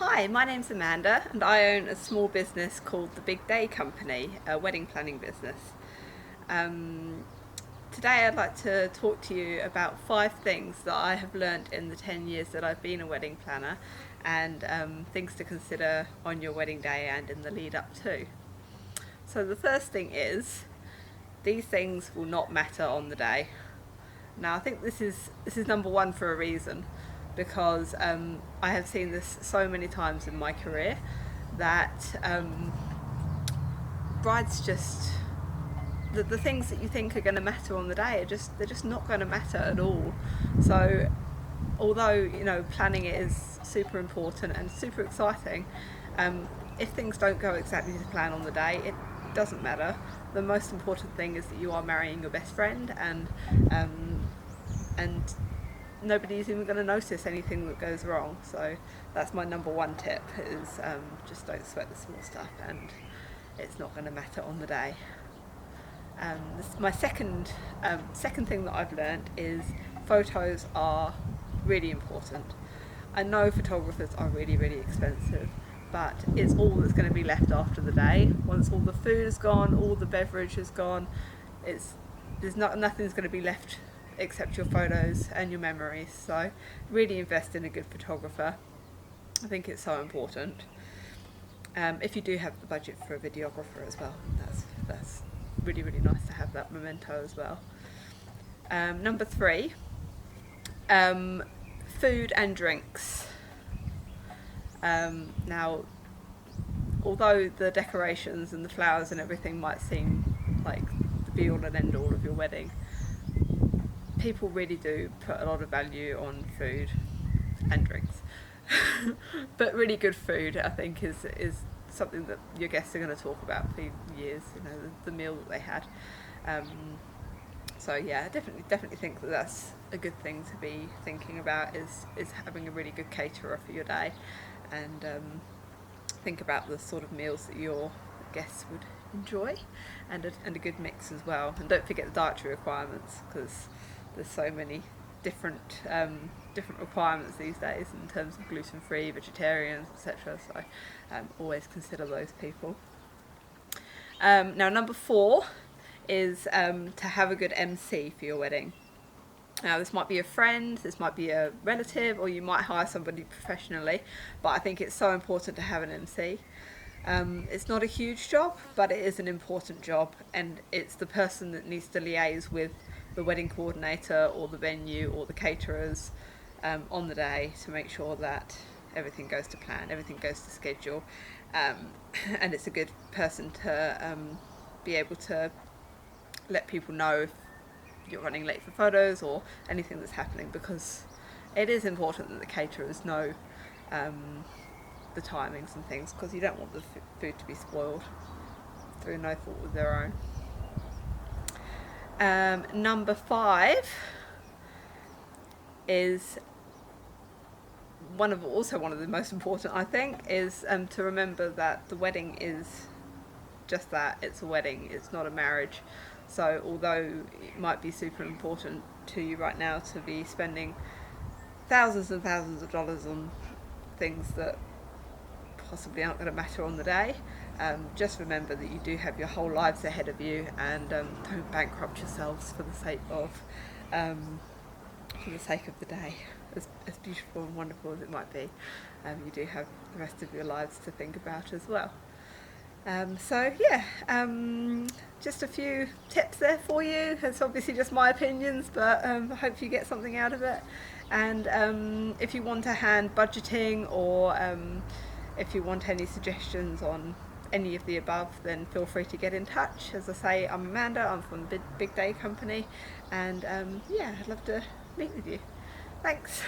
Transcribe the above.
Hi, my name's Amanda and I own a small business called The Big Day Company, a wedding planning business. Um, Today I'd like to talk to you about 5 things that I have learnt in the 10 years that I've been a wedding planner and things to consider on your wedding day and in the lead up to. So the first thing is, these things will not matter on the day. Now I think this is number one for a reason, because I have seen this so many times in my career that brides just the things that you think are going to matter on the day they're just not going to matter at all. So although planning it is super important and super exciting, if things don't go exactly to plan on the day, it doesn't matter. The most important thing is that you are marrying your best friend, and nobody's even going to notice anything that goes wrong. So that's my number one tip, is just don't sweat the small stuff, and it's not going to matter on the day. My second thing that I've learned is photos are really important. I know photographers are really, really expensive, but it's all that's going to be left after the day. Once all the food is gone, all the beverage is gone, nothing's going to be left except your photos and your memories. So really invest in a good photographer. I think it's so important. If you do have the budget for a videographer as well, that's really, really nice to have that memento as well. Number 3, food and drinks. Now, although the decorations and the flowers and everything might seem like the be all and end all of your wedding, people really do put a lot of value on food and drinks. But really good food, I think, is something that your guests are going to talk about for years. The meal that they had. So yeah, I definitely think that that's a good thing to be thinking about, is having a really good caterer for your day, and think about the sort of meals that your guests would enjoy, and a good mix as well. And don't forget the dietary requirements, because there's so many different requirements these days in terms of gluten-free, vegetarians, etc. So always consider those people. Now number 4 is to have a good MC for your wedding. Now this might be a friend, this might be a relative, or you might hire somebody professionally, but I think it's so important to have an MC. It's not a huge job, but it is an important job, and it's the person that needs to liaise with the wedding coordinator or the venue or the caterers on the day to make sure that everything goes to plan, everything goes to schedule, and it's a good person to be able to let people know if you're running late for photos or anything that's happening, because it is important that the caterers know the timings and things, because you don't want the food to be spoiled through no fault of their own. Number 5 is one of the most important, I think, is to remember that the wedding is just that. It's a wedding, it's not a marriage. So although it might be super important to you right now to be spending thousands and thousands of dollars on things that possibly aren't going to matter on the day, just remember that you do have your whole lives ahead of you, and don't bankrupt yourselves for the sake of the day. As beautiful and wonderful as it might be, you do have the rest of your lives to think about as well. So yeah, just a few tips there for you. It's obviously just my opinions, but I hope you get something out of it. And if you want a hand budgeting, or if you want any suggestions on any of the above, then feel free to get in touch. As I say, I'm Amanda, I'm from the Big Day Company, and yeah, I'd love to meet with you. Thanks.